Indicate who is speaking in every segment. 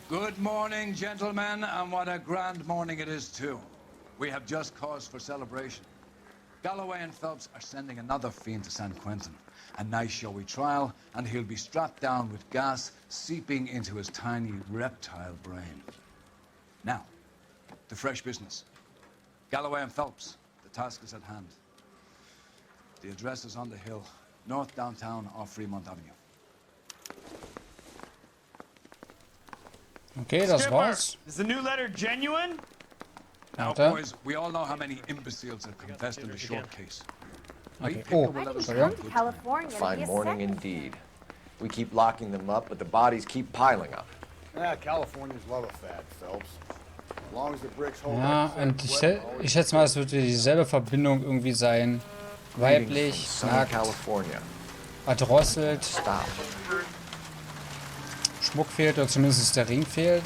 Speaker 1: Good morning, gentlemen, and what a grand morning it is, too. We have just cause for celebration. Galloway and Phelps are sending another fiend to San Quentin. A nice showy trial, and he'll be strapped down with gas seeping into his tiny reptile brain. Now, to fresh business. Galloway and Phelps, the task is at hand. The address is on the hill, north downtown off Fremont Avenue.
Speaker 2: Okay, das war's.
Speaker 3: Is the new letter genuine?
Speaker 1: Now, boys, we all know how many imbeciles have confessed in the short case.
Speaker 2: Okay.
Speaker 1: Oh,
Speaker 4: I didn't come to California to
Speaker 5: Fine
Speaker 4: be a
Speaker 5: morning
Speaker 4: second.
Speaker 5: indeed. We keep locking them up, but the bodies keep piling up.
Speaker 6: Californians love a fad, Phelps. As long as the bricks hold
Speaker 2: Ja,
Speaker 6: up,
Speaker 2: und ich schätze mal, es wird dieselbe Verbindung irgendwie sein. Weiblich,
Speaker 5: Southern
Speaker 2: nackt,
Speaker 5: California.
Speaker 2: erdrosselt,
Speaker 5: Stop.
Speaker 2: Schmuck fehlt oder zumindest der Ring fehlt.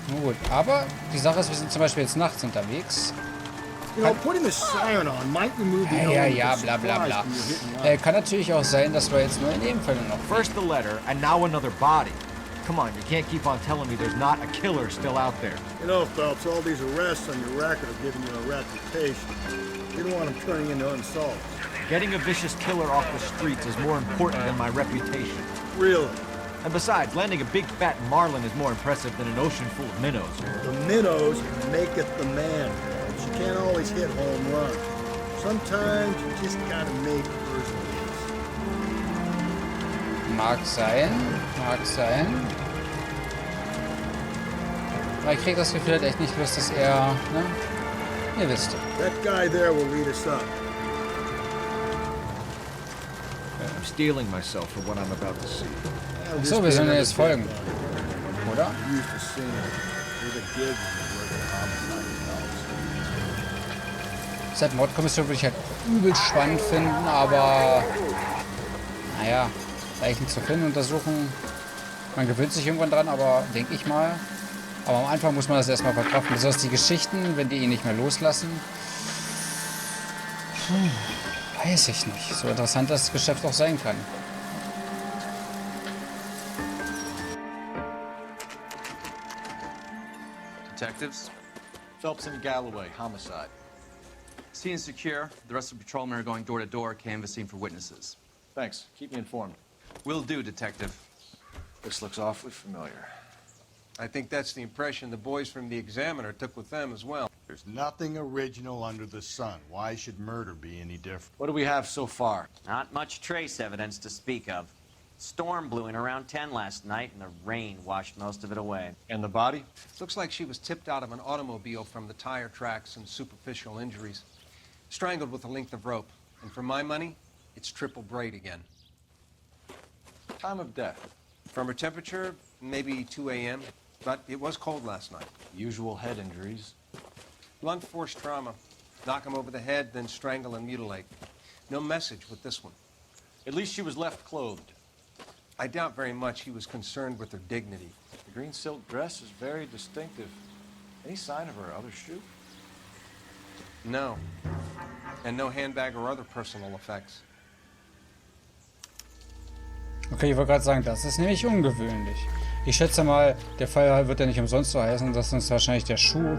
Speaker 2: Nun gut, aber die Sache ist, wir sind zum Beispiel jetzt nachts unterwegs.
Speaker 6: You know, putting the siren on might remove the
Speaker 2: Ja, bla bla bla. Kann natürlich auch sein, dass wir jetzt nur in dem Fall noch...
Speaker 5: First the letter, and now another body. Come on, you can't keep on telling me there's not a killer still out there.
Speaker 6: You know, Phelps, all these arrests on your record are giving you a reputation. You don't want them turning into unsolved.
Speaker 5: Getting a vicious killer off the streets is more important than my reputation.
Speaker 6: Really?
Speaker 5: And besides, landing a big fat marlin is more impressive than an ocean full of minnows.
Speaker 6: The minnows maketh the man, Phelps. You can't always hit home runs. Sometimes you just gotta make first base.
Speaker 2: Mag sein, mag sein. Aber ich krieg das Gefühl, er hat echt nicht Lust, dass er, ne? Ihr wisst.
Speaker 6: That guy there will lead us up.
Speaker 5: I'm steeling myself for what I'm about to see.
Speaker 2: Achso, wir sollen jetzt folgen. Oder?
Speaker 6: Used to seeing it. With a gig when you work at homicide, Phelps.
Speaker 2: Seit Mordkommission würde ich halt übel spannend finden, aber naja, Leichen zu finden, untersuchen. Man gewöhnt sich irgendwann dran, aber denke ich mal. Aber am Anfang muss man das erstmal verkraften. Besonders die Geschichten, wenn die ihn nicht mehr loslassen. Weiß ich nicht. So interessant das Geschäft auch sein kann.
Speaker 7: Detectives?
Speaker 5: Phelps and Galloway, homicide.
Speaker 7: Scene is secure. The rest of the patrolmen are going door to door, canvassing for witnesses.
Speaker 5: Thanks. Keep me informed.
Speaker 7: Will do, Detective.
Speaker 5: This looks awfully familiar.
Speaker 8: I think that's the impression the boys from the Examiner took with them as well.
Speaker 6: There's nothing original under the sun. Why should murder be any different?
Speaker 5: What do we have so far?
Speaker 9: Not much trace evidence to speak of. Storm blew in around 10 last night, and the rain washed most of it away.
Speaker 5: And the body?
Speaker 8: Looks like she was tipped out of an automobile from the tire tracks and superficial injuries. Strangled with a length of rope. And for my money, it's triple braid again.
Speaker 5: Time of death?
Speaker 8: From her temperature, maybe 2 a.m., but it was cold last night.
Speaker 5: Usual head injuries.
Speaker 8: Blunt force trauma. Knock him over the head, then strangle and mutilate. No message with this one.
Speaker 5: At least she was left clothed.
Speaker 8: I doubt very much he was concerned with her dignity.
Speaker 5: The green silk dress is very distinctive. Any sign of her other shoe?
Speaker 8: No. And no handbag or other personal effects.
Speaker 2: Okay, ich wollte gerade sagen, das ist nämlich ungewöhnlich. Ich schätze mal, der Fall wird ja nicht umsonst so heißen, dass uns wahrscheinlich der Schuh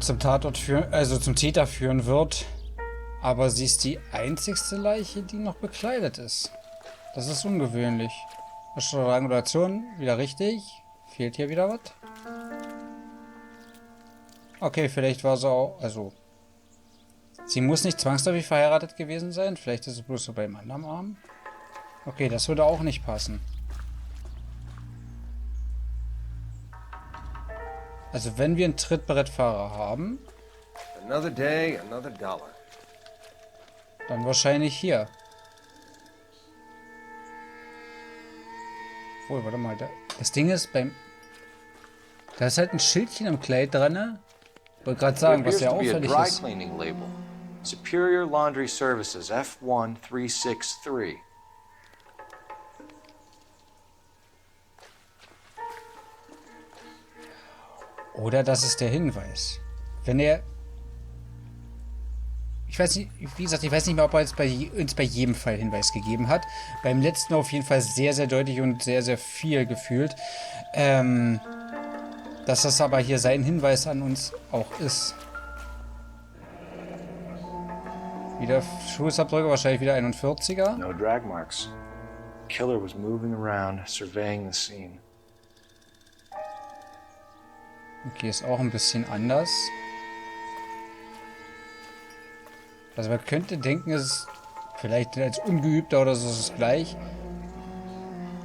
Speaker 2: zum Tatort führen, also zum Täter führen wird. Aber sie ist die einzigste Leiche, die noch bekleidet ist. Das ist ungewöhnlich. Strangulation, wieder richtig. Fehlt hier wieder was? Okay, vielleicht war sie auch, also sie muss nicht zwangsläufig verheiratet gewesen sein. Vielleicht ist es bloß so beim anderen Arm. Okay, das würde auch nicht passen. Also wenn wir einen Trittbrettfahrer haben,
Speaker 8: Another day, another dollar.
Speaker 2: dann wahrscheinlich hier. Obwohl, warte mal. Das Ding ist, da ist halt ein Schildchen am Kleid dran. Ne? Ich wollte gerade sagen, was ja auffällig ist.
Speaker 5: Label. Superior Laundry Services, F1363.
Speaker 2: Oder das ist der Hinweis. Wenn er... Ich weiß nicht, wie gesagt, ich weiß nicht mehr, ob er jetzt uns bei jedem Fall Hinweis gegeben hat. Beim letzten auf jeden Fall sehr, sehr deutlich und sehr, sehr viel gefühlt. Dass das aber hier sein Hinweis an uns auch ist. Wieder Fußabdrücke, wahrscheinlich wieder 41er.
Speaker 3: No drag marks. Killer was moving around, surveying the scene.
Speaker 2: Okay, ist auch ein bisschen anders. Also man könnte denken, es ist vielleicht als Ungeübter oder so ist es gleich.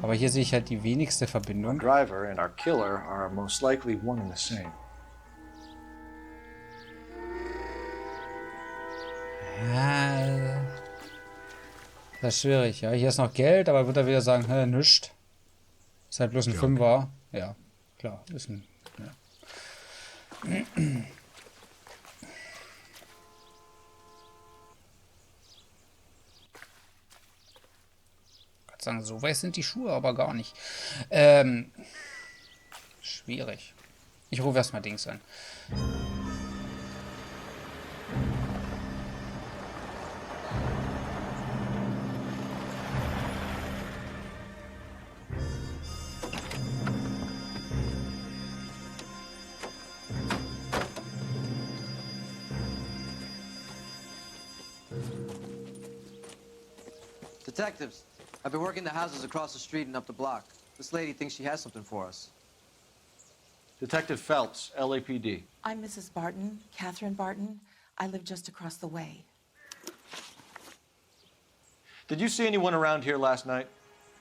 Speaker 2: Aber hier sehe ich halt die wenigste
Speaker 3: Our
Speaker 2: Verbindung.
Speaker 3: driver and our killer are most likely one and the same.
Speaker 2: Ja, das ist schwierig, ja. Hier ist noch Geld, aber wird er wieder sagen, hä, nischt. Ist halt bloß ein Fünfer. Ja, klar, ist ein... Ja. Ich kann sagen, so weiß sind die Schuhe aber gar nicht. Schwierig. Ich rufe erstmal Dings an.
Speaker 10: Detectives, I've been working the houses across the street and up the block. This lady thinks she has something for us.
Speaker 3: Detective Phelps, LAPD.
Speaker 11: I'm Mrs. Barton, Catherine Barton. I live just across the way.
Speaker 3: Did you see anyone around here last night?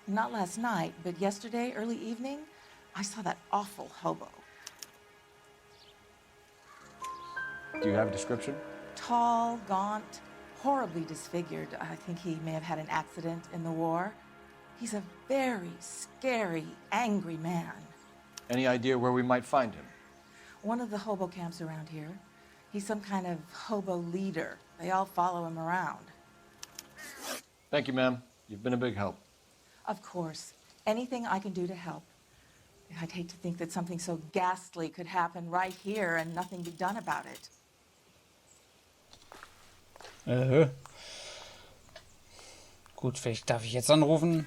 Speaker 11: Not last night, but yesterday, early evening, I saw that awful hobo.
Speaker 3: Do you have a description?
Speaker 11: Tall, gaunt, horribly disfigured. I think he may have had an accident in the war. He's a very scary, angry man.
Speaker 3: Any idea where we might find him?
Speaker 11: One of the hobo camps around here. He's some kind of hobo leader. They all follow him around.
Speaker 3: Thank you, ma'am. You've been a big help.
Speaker 11: Of course. Anything I can do to help. I'd hate to think that something so ghastly could happen right here and nothing be done about it.
Speaker 2: Gut, vielleicht darf ich jetzt anrufen.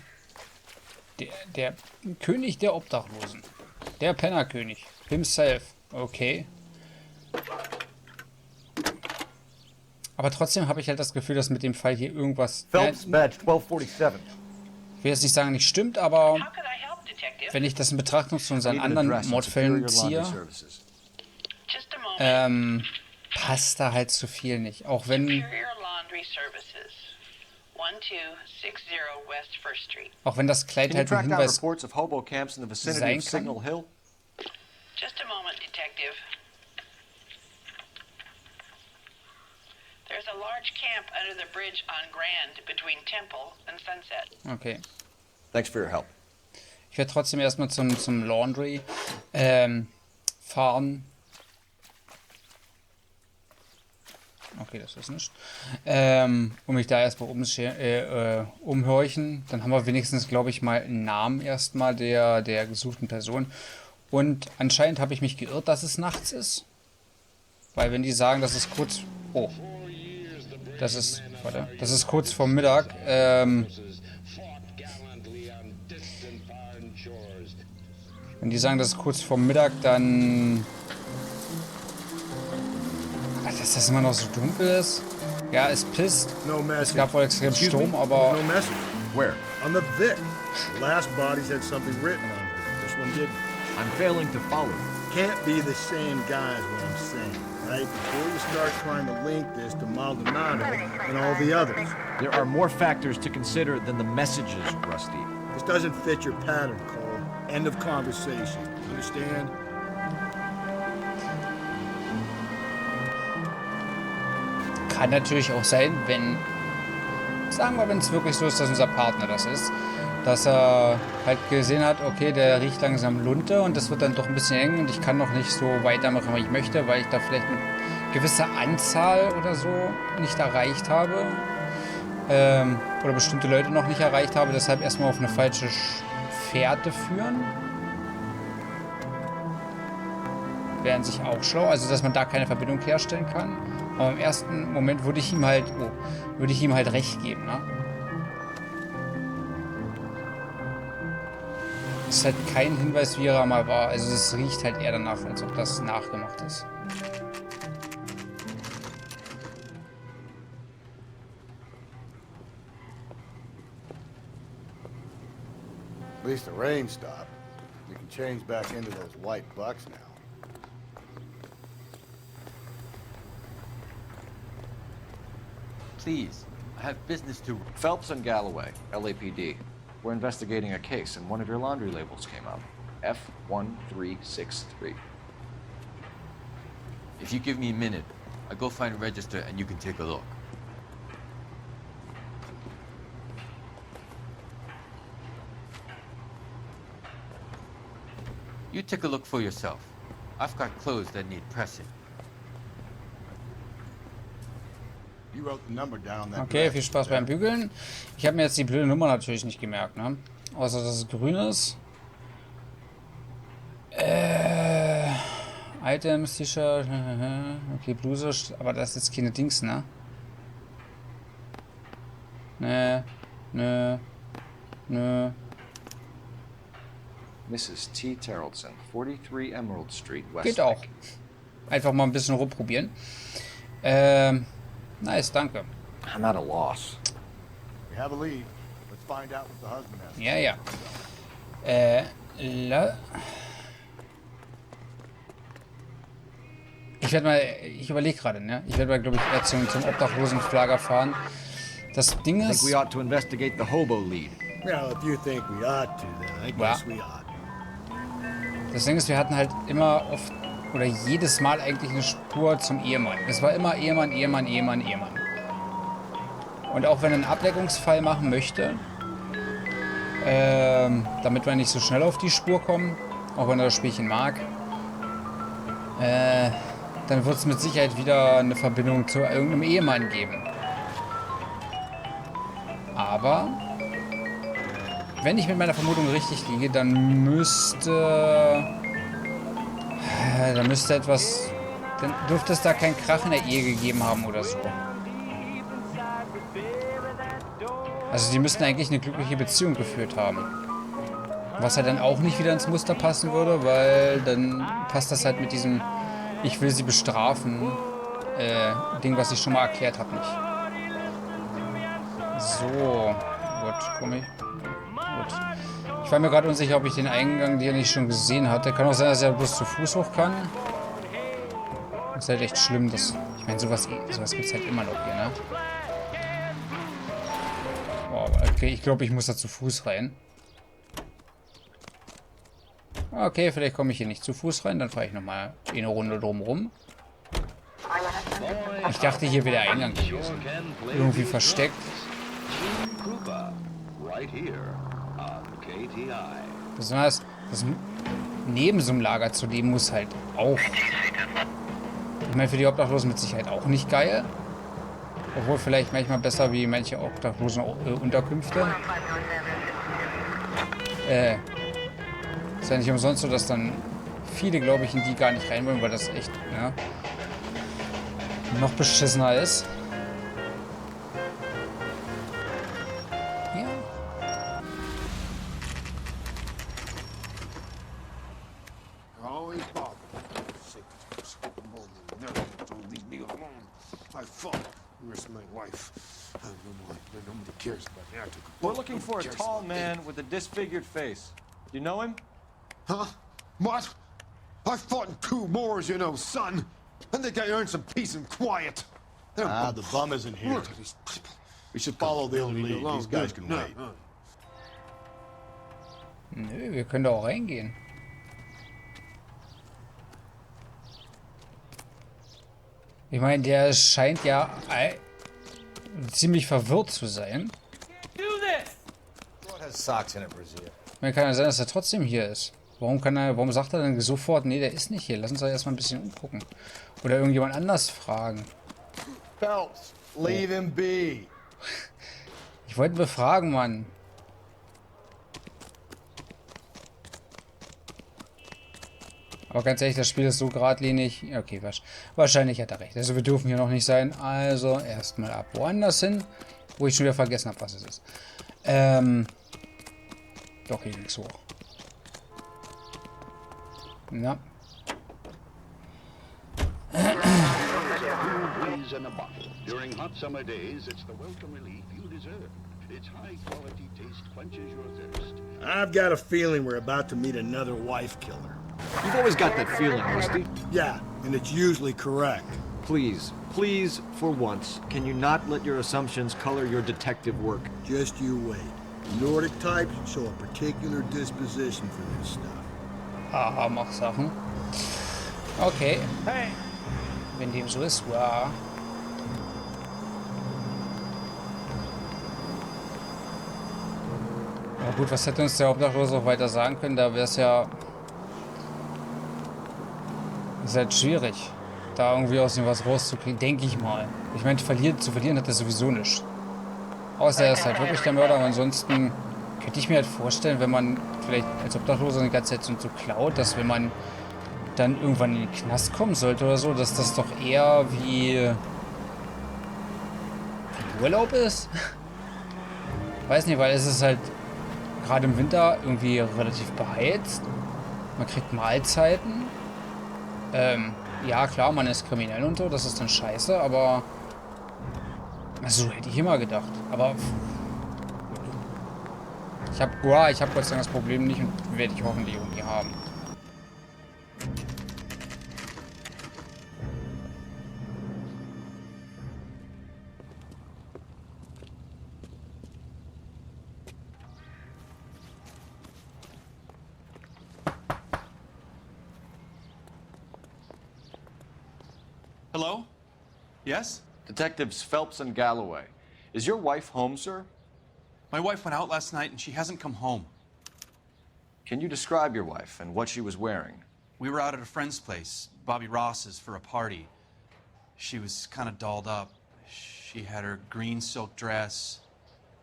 Speaker 2: Der König der Obdachlosen. Der Pennerkönig. Himself. Okay. Aber trotzdem habe ich halt das Gefühl, dass mit dem Fall hier irgendwas...
Speaker 5: Phelps, badge 1247.
Speaker 2: Ich will jetzt nicht sagen, nicht stimmt, aber wenn ich das in Betrachtung zu unseren anderen Mordfällen ziehe, passt da halt zu viel nicht. Auch wenn das Kleid halt ein Hinweis sein kann.
Speaker 12: Just a moment, Detective. There's a large camp under the bridge on Grand between Temple and Sunset.
Speaker 2: Okay.
Speaker 3: Thanks for your help.
Speaker 2: Ich werde trotzdem erstmal zum Laundry fahren. Okay, das ist nicht. Und mich da erstmal umhorchen. Dann haben wir wenigstens, glaube ich, mal einen Namen erstmal der gesuchten Person. Und anscheinend habe ich mich geirrt, dass es nachts ist. Weil wenn die sagen, das ist kurz... Oh. Das ist kurz vor Mittag. Wenn die sagen, das ist kurz vor Mittag, dann... Dass das immer noch so dunkel ist. Ja, es pisst. Es gab wohl extrem Sturm, aber...
Speaker 6: No message.
Speaker 3: Where?
Speaker 6: On the Vic. The last bodies had something written on it. This one didn't.
Speaker 5: I'm failing to follow.
Speaker 6: Can't be the same guy is what I'm saying, right? Before you start trying to link this to Maldonado and all the others.
Speaker 5: There are more factors to consider than the messages, Rusty.
Speaker 6: This doesn't fit your pattern, Cole. End of conversation. Understand?
Speaker 2: Kann natürlich auch sein, wenn... Sagen wir, wenn es wirklich so ist, dass unser Partner das ist. Dass er halt gesehen hat, okay, der riecht langsam Lunte und das wird dann doch ein bisschen eng und ich kann noch nicht so weitermachen, wie ich möchte, weil ich da vielleicht eine gewisse Anzahl oder so nicht erreicht habe. Oder bestimmte Leute noch nicht erreicht habe, deshalb erstmal auf eine falsche Fährte führen. Wären sich auch schlau, also dass man da keine Verbindung herstellen kann. Aber im ersten Moment würde ich ihm halt recht geben, ne? Das ist halt kein Hinweis, wie er mal war. Also es riecht halt eher danach, als ob das nachgemacht ist.
Speaker 6: At least the rain stopped. You can change back into those white bucks now.
Speaker 7: Please, I have business to...
Speaker 3: Phelps and Galloway, LAPD. We're investigating a case, and one of your laundry labels came up. F1363.
Speaker 7: If you give me a minute, I'll go find a register and you can take a look. You take a look for yourself. I've got clothes that need pressing.
Speaker 6: You wrote the number down on that
Speaker 2: Okay,
Speaker 6: dress.
Speaker 2: viel Spaß beim Bügeln. Ich habe mir jetzt die blöde Nummer natürlich nicht gemerkt, ne? Außer, dass es grün ist. Items, T-Shirt, okay, Bluse, aber das ist jetzt keine Dings, ne? Nö.
Speaker 3: Mrs. T. Terrellson, 43 Emerald Street, West.
Speaker 2: Geht auch. Einfach mal ein bisschen rumprobieren. Nice, danke.
Speaker 3: I'm at a loss.
Speaker 6: We have a lead. Let's find out what the husband has.
Speaker 2: Ja. Ich überlege gerade, ne? Ich werde mal, glaube ich, eher zum Obdachlosenflager fahren. Das Ding ist...
Speaker 5: I think we ought to investigate the hobo lead.
Speaker 6: Well, if you think we ought to, then I guess we ought.
Speaker 2: Das Ding ist, wir hatten halt immer oft oder jedes Mal eigentlich eine Spur zum Ehemann. Es war immer Ehemann. Und auch wenn er einen Ableckungsfall machen möchte, damit wir nicht so schnell auf die Spur kommen, auch wenn er das Spielchen mag, dann wird es mit Sicherheit wieder eine Verbindung zu irgendeinem Ehemann geben. Aber wenn ich mit meiner Vermutung richtig liege, dann dürfte es da keinen Krach in der Ehe gegeben haben oder so. Also die müssten eigentlich eine glückliche Beziehung geführt haben. Was halt dann auch nicht wieder ins Muster passen würde, weil dann passt das halt mit diesem "Ich will sie bestrafen" Ding, was ich schon mal erklärt habe, nicht. So, gut, komm ich. Gut. Ich war mir gerade unsicher, ob ich den Eingang hier nicht schon gesehen hatte. Kann auch sein, dass er bloß zu Fuß hoch kann. Das ist halt echt schlimm, dass... Ich meine, sowas gibt es halt immer noch hier, ne? Oh, okay, ich glaube, ich muss da zu Fuß rein. Okay, vielleicht komme ich hier nicht zu Fuß rein. Dann fahre ich nochmal eine Runde drumrum. Ich dachte, hier wäre der Eingang gewesen. Irgendwie versteckt. Besonders das neben so einem Lager zu leben muss halt auch. Ich meine, für die Obdachlosen mit Sicherheit auch nicht geil. Obwohl vielleicht manchmal besser wie manche Obdachlosen Unterkünfte. Ist ja nicht umsonst so, dass dann viele, glaube ich, in die gar nicht rein wollen, weil das echt, ja, noch beschissener ist.
Speaker 3: We're looking for a tall man with a disfigured face. Do you know him?
Speaker 13: Huh? What? I fought in 2 wars, you know, son. I think I earned some peace and quiet.
Speaker 6: The bum isn't here.
Speaker 13: Look at these people.
Speaker 6: We should follow the lead. These guys can wait.
Speaker 2: Nö, wir können da auch reingehen. Ich meine, der scheint ja ziemlich verwirrt zu sein. Man kann ja sein, dass er trotzdem hier ist. Warum sagt er dann sofort, nee, der ist nicht hier. Lass uns doch erstmal ein bisschen umgucken. Oder irgendjemand anders fragen.
Speaker 6: Phelps, leave him be.
Speaker 2: Ich wollte ihn befragen, Mann. Aber ganz ehrlich, das Spiel ist so geradlinig. Okay, wahrscheinlich hat er recht. Also wir dürfen hier noch nicht sein. Also erstmal ab woanders hin, wo ich schon wieder vergessen habe, was es ist. Okay, links hoch. Na.
Speaker 14: In a bottle. During hot summer days, it's the welcome relief you deserve. Its high-quality taste quenches your thirst.
Speaker 6: I've got a feeling we're about to meet another wife killer.
Speaker 5: You've always got that feeling, Rusty.
Speaker 6: Yeah, and it's usually correct.
Speaker 5: Please, for once, can you not let your assumptions color your detective work?
Speaker 6: Just you wait. Nordic types show a particular disposition for this stuff.
Speaker 2: Aha, mach Sachen. Okay. Hey. Wenn dem so ist, wow. Na gut, was hätte uns der Obdachlose auch weiter sagen können? Da wäre es ja... Ist halt schwierig, da irgendwie aus ihm was rauszukriegen, denke ich mal. Ich meine, zu verlieren hat er sowieso nichts. Außer er ist halt wirklich der Mörder, aber ansonsten könnte ich mir halt vorstellen, wenn man vielleicht als Obdachloser die ganze Zeit so klaut, dass wenn man dann irgendwann in den Knast kommen sollte oder so, dass das doch eher wie Urlaub ist. Weiß nicht, weil es ist halt gerade im Winter irgendwie relativ beheizt. Man kriegt Mahlzeiten. Ja klar, man ist kriminell und so, das ist dann scheiße, aber so hätte ich immer gedacht. Aber ich habe Gott sei Dank das Problem nicht und werde ich hoffentlich irgendwie haben.
Speaker 7: Hello? Yes?
Speaker 3: Detectives Phelps and Galloway. Is your wife home, sir?
Speaker 7: My wife went out last night and she hasn't come home.
Speaker 3: Can you describe your wife and what she was wearing?
Speaker 7: We were out at a friend's place, Bobby Ross's, for a party. She was kind of dolled up. She had her green silk dress,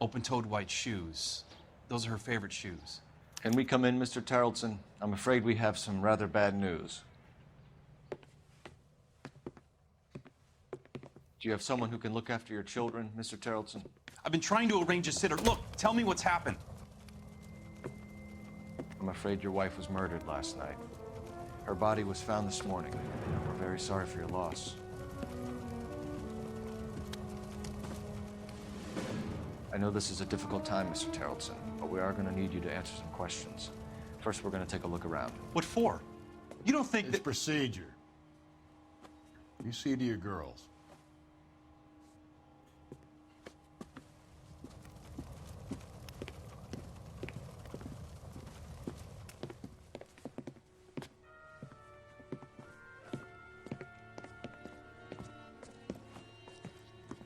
Speaker 7: open-toed white shoes. Those are her favorite shoes.
Speaker 3: Can we come in, Mr. Tarleton? I'm afraid we have some rather bad news. Do you have someone who can look after your children, Mr. Tarleton?
Speaker 7: I've been trying to arrange a sitter. Look, tell me what's happened.
Speaker 3: I'm afraid your wife was murdered last night. Her body was found this morning. We're very sorry for your loss. I know this is a difficult time, Mr. Tarleton, but we are going to need you to answer some questions. First, we're going to take a look around.
Speaker 7: What for? You don't think
Speaker 13: It's
Speaker 7: that...
Speaker 13: procedure. You see to your girls.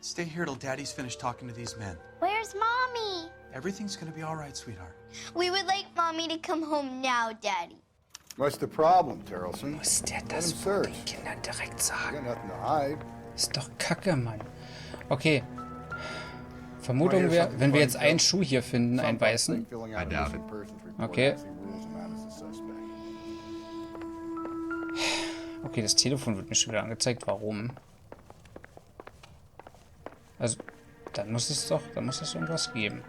Speaker 7: Stay here till Daddy's finished talking to these men.
Speaker 4: Where's Mommy?
Speaker 7: Everything's gonna be all right, sweetheart.
Speaker 4: We would like Mommy to come home now, Daddy.
Speaker 6: What's the problem, Tarleton?
Speaker 2: Muss der das vor den Kindern direkt sagen?
Speaker 6: Got nothing to hide.
Speaker 2: Ist doch Kacke, Mann. Okay. Vermutung wäre, wenn wir jetzt einen Schuh hier finden, einen weißen. Okay. Okay, das Telefon wird mir schon wieder angezeigt. Warum? Also, dann muss es irgendwas geben.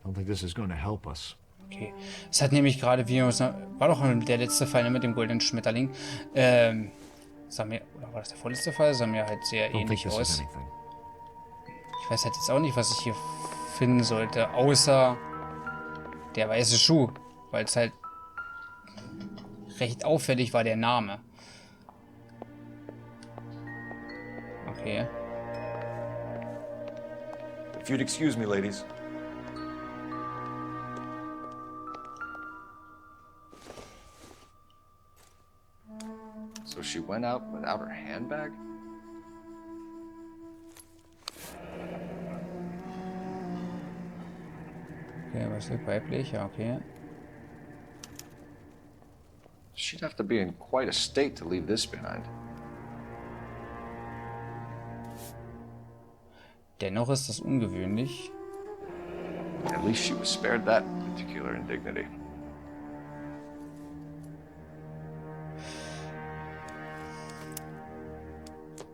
Speaker 5: I don't think this is going to help us.
Speaker 2: Okay. Es hat nämlich gerade, war doch der letzte Fall mit dem goldenen Schmetterling. Sah mir, oder war das der vorletzte Fall? Sah mir halt sehr ähnlich aus. Ich weiß halt jetzt auch nicht, was ich hier finden sollte, außer der weiße Schuh, weil es halt recht auffällig war, der Name. Okay.
Speaker 3: If you'd excuse me, ladies. So she went out without her handbag?
Speaker 2: Okay, was ist weiblich? Ja, okay.
Speaker 3: She'd have to be in quite a state to leave this behind.
Speaker 2: Dennoch ist das ungewöhnlich.
Speaker 3: At least she was spared that particular indignity.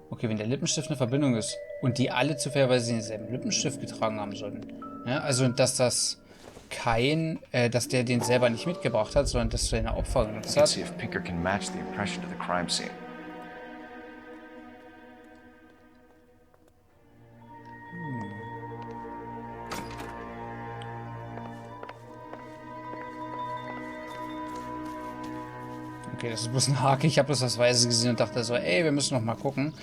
Speaker 2: Okay, wenn der Lippenstift eine Verbindung ist und die alle zufälligerweise denselben Lippenstift getragen haben sollten. Ja, also, dass das dass der den selber nicht mitgebracht hat, sondern dass seine Opfer genutzt hat.
Speaker 3: See if Pinker can match the impression to the crime scene.
Speaker 2: Okay, das ist bloß ein Haken. Ich habe bloß das Weiße gesehen und dachte so, ey, wir müssen noch mal gucken.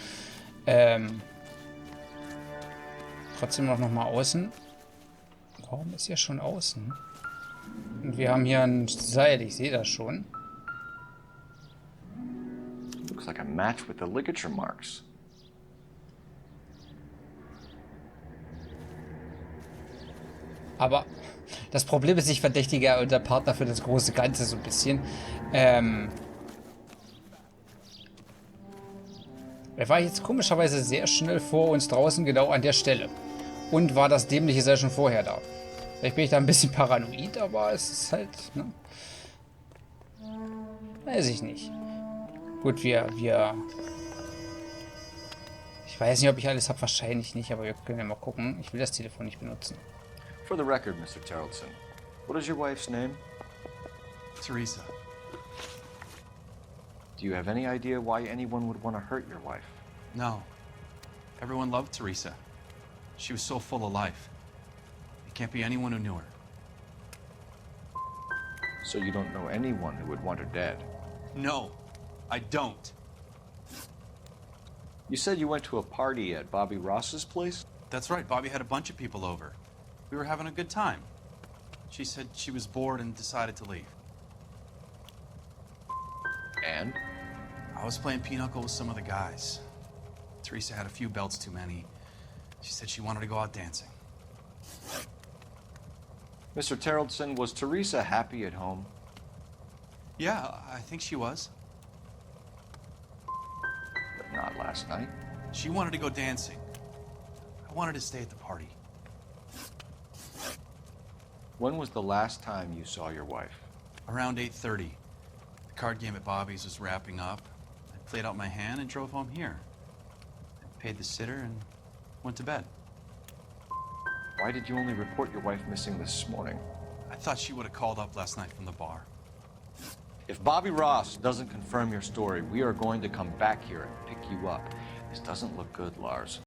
Speaker 2: Trotzdem noch mal außen. Warum ist hier schon außen? Und wir haben hier ein Seil, ich sehe das schon.
Speaker 3: Looks like a match with the ligature marks.
Speaker 2: Aber das Problem ist, ich verdächtige unser Partner für das große Ganze so ein bisschen. Er war jetzt komischerweise sehr schnell vor uns draußen, genau an der Stelle. Und war das dämliche Seil schon vorher da. Vielleicht bin ich da ein bisschen paranoid, aber es ist halt, ne? Weiß ich nicht. Gut, ich weiß nicht, ob ich alles habe, wahrscheinlich nicht, aber wir können ja mal gucken. Ich will das Telefon nicht benutzen.
Speaker 3: For the record, Mr. Tarleton, what is your wife's name?
Speaker 7: Teresa.
Speaker 3: Do you have any idea why anyone would want to hurt your wife?
Speaker 7: No. Everyone loved Teresa. She was so full of life. It can't be anyone who knew her.
Speaker 3: So you don't know anyone who would want her dead?
Speaker 7: No, I don't.
Speaker 3: You said you went to a party at Bobby Ross's place?
Speaker 7: That's right, Bobby had a bunch of people over. We were having a good time. She said she was bored and decided to leave.
Speaker 3: And?
Speaker 7: I was playing pinochle with some of the guys. Teresa had a few belts too many. She said she wanted to go out dancing.
Speaker 3: Mr. Tarleton, was Teresa happy at home?
Speaker 7: Yeah, I think she was.
Speaker 3: But not last night.
Speaker 7: She wanted to go dancing. I wanted to stay at the party.
Speaker 3: When was the last time you saw your wife?
Speaker 7: Around 8:30. The card game at Bobby's was wrapping up. I played out my hand and drove home here. I paid the sitter and went to bed.
Speaker 3: Why did you only report your wife missing this morning?
Speaker 7: I thought she would have called up last night from the bar.
Speaker 3: If Bobby Ross doesn't confirm your story, we are going to come back here and pick you up. This doesn't look good, Lars.